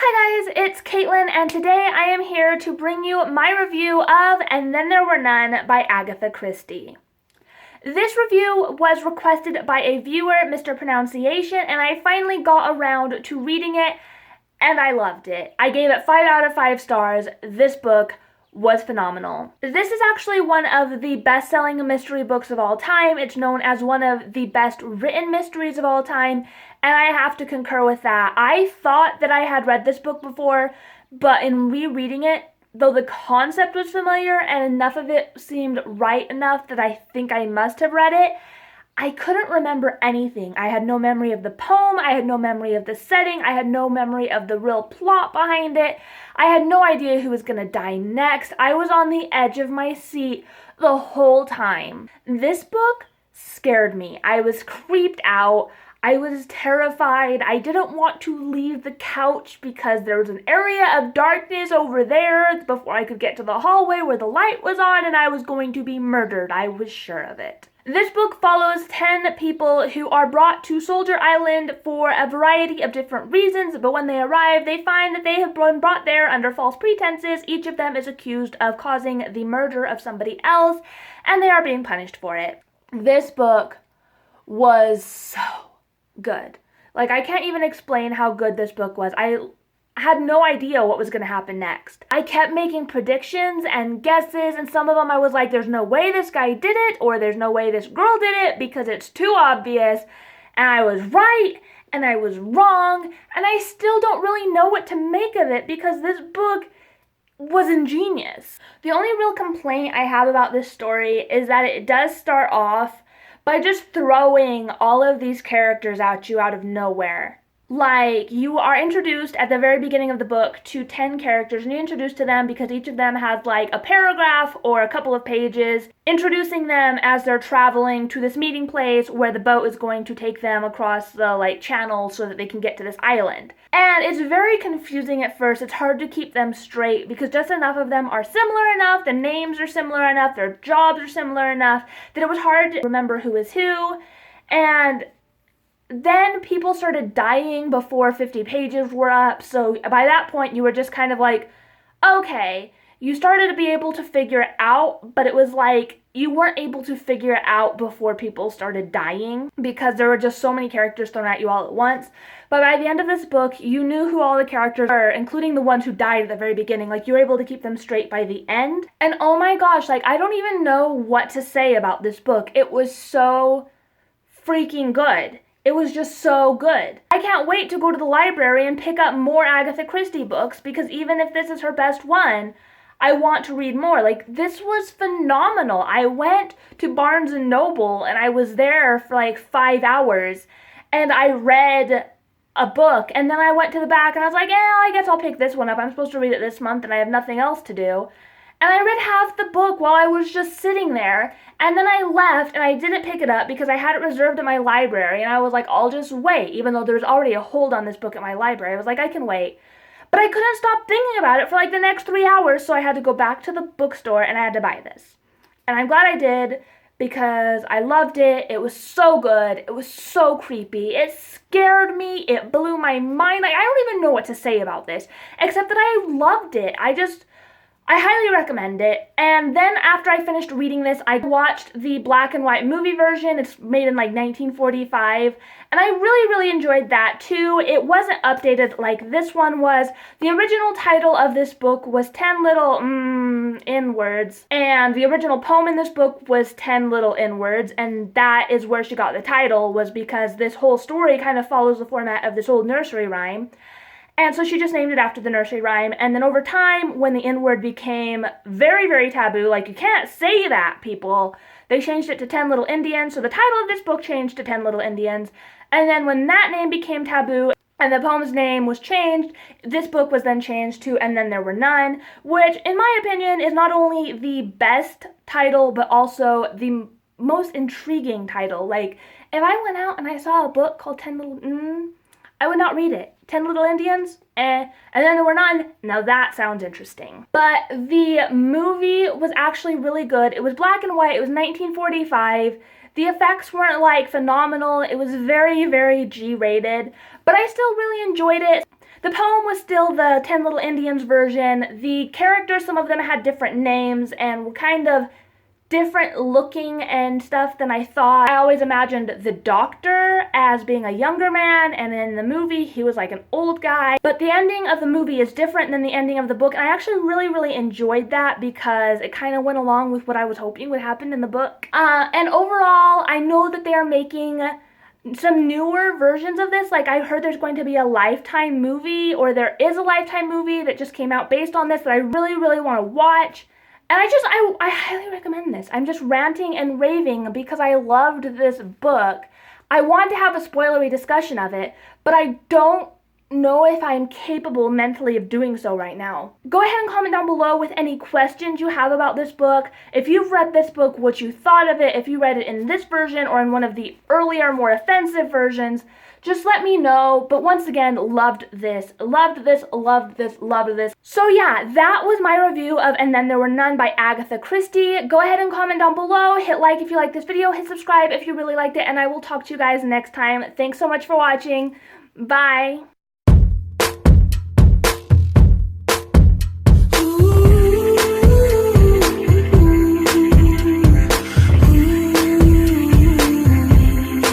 Hi guys, it's Caitlin, and today I am here to bring you my review of And Then There Were None by Agatha Christie. This review was requested by a viewer, Mr. Pronunciation, and I finally got around to reading it, and I loved it. I gave it 5 out of 5 stars. This book was phenomenal. This is actually one of the best-selling mystery books of all time. It's known as one of the best written mysteries of all time, and I have to concur with that. I thought that I had read this book before, but in rereading it, though the concept was familiar and enough of it seemed right enough that I think I must have read it, I couldn't remember anything. I had no memory of the poem, I had no memory of the setting, I had no memory of the real plot behind it. I had no idea who was gonna die next. I was on the edge of my seat the whole time. This book scared me. I was creeped out. I was terrified. I didn't want to leave the couch because there was an area of darkness over there before I could get to the hallway where the light was on, and I was going to be murdered. I was sure of it. This book follows 10 people who are brought to Soldier Island for a variety of different reasons, but when they arrive, they find that they have been brought there under false pretenses. Each of them is accused of causing the murder of somebody else, and they are being punished for it. This book was so good. Like, I can't even explain how good this book was. I had no idea what was going to happen next. I kept making predictions and guesses, and some of them I was like, there's no way this guy did it, or there's no way this girl did it because it's too obvious. And I was right, and I was wrong, and I still don't really know what to make of it because this book was ingenious. The only real complaint I have about this story is that it does start off by just throwing all of these characters at you out of nowhere. Like, you are introduced at the very beginning of the book to 10 characters, and you're introduced to them because each of them has like a paragraph or a couple of pages introducing them as they're traveling to this meeting place where the boat is going to take them across the channel so that they can get to this island. And it's very confusing at first. It's hard to keep them straight because just enough of them are similar enough, the names are similar enough, their jobs are similar enough that it was hard to remember who is who. And then people started dying before 50 pages were up, so by that point you were just kind of like, okay, you started to be able to figure it out, but it was like you weren't able to figure it out before people started dying because there were just so many characters thrown at you all at once. But by the end of this book, you knew who all the characters were, including the ones who died at the very beginning. Like, you were able to keep them straight by the end. And oh my gosh, I don't even know what to say about this book. It was so freaking good. It was just so good. I can't wait to go to the library and pick up more Agatha Christie books because even if this is her best one, I want to read more. This was phenomenal. I went to Barnes & Noble and I was there for 5 hours and I read a book, and then I went to the back and I was like, I guess I'll pick this one up. I'm supposed to read it this month and I have nothing else to do. And I read half the book while I was just sitting there, and then I left and I didn't pick it up because I had it reserved at my library, and I was like, I'll just wait, even though there's already a hold on this book at my library. I was like, I can wait. But I couldn't stop thinking about it for the next 3 hours, so I had to go back to the bookstore and I had to buy this. And I'm glad I did because I loved it. It was so good. It was so creepy. It scared me. It blew my mind. I don't even know what to say about this, except that I loved it. I highly recommend it. And then after I finished reading this, I watched the black and white movie version. It's made in 1945. And I really, really enjoyed that too. It wasn't updated like this one was. The original title of this book was 10 Little N-Words. And the original poem in this book was 10 Little N-Words. And that is where she got the title, was because this whole story kind of follows the format of this old nursery rhyme. And so she just named it after the nursery rhyme. And then over time, when the N-word became very, very taboo, you can't say that, people, they changed it to 10 Little Indians. So the title of this book changed to 10 Little Indians. And then when that name became taboo and the poem's name was changed, this book was then changed to And Then There Were None, which, in my opinion, is not only the best title, but also the most intriguing title. If I went out and I saw a book called 10 Little I would not read it. 10 Little Indians? And Then There Were None? Now that sounds interesting. But the movie was actually really good. It was black and white. It was 1945. The effects weren't phenomenal. It was very, very G-rated. But I still really enjoyed it. The poem was still the 10 Little Indians version. The characters, some of them had different names and were kind of different looking and stuff than I thought. I always imagined the doctor as being a younger man, and in the movie he was like an old guy. But the ending of the movie is different than the ending of the book, and I actually really enjoyed that because it kind of went along with what I was hoping would happen in the book. And overall, I know that they are making some newer versions of this. Like, I heard there's going to be a Lifetime movie, or there is a Lifetime movie that just came out based on this that I really want to watch. And I highly recommend this. I'm just ranting and raving because I loved this book. I want to have a spoilery discussion of it, but I don't know if I'm capable mentally of doing so right now. Go ahead and comment down below with any questions you have about this book. If you've read this book, what you thought of it, if you read it in this version or in one of the earlier, more offensive versions, just let me know. But once again, loved this. So yeah, that was my review of And Then There Were None by Agatha Christie. Go ahead and comment down below. Hit like if you like this video. Hit subscribe if you really liked it. And I will talk to you guys next time. Thanks so much for watching. Bye.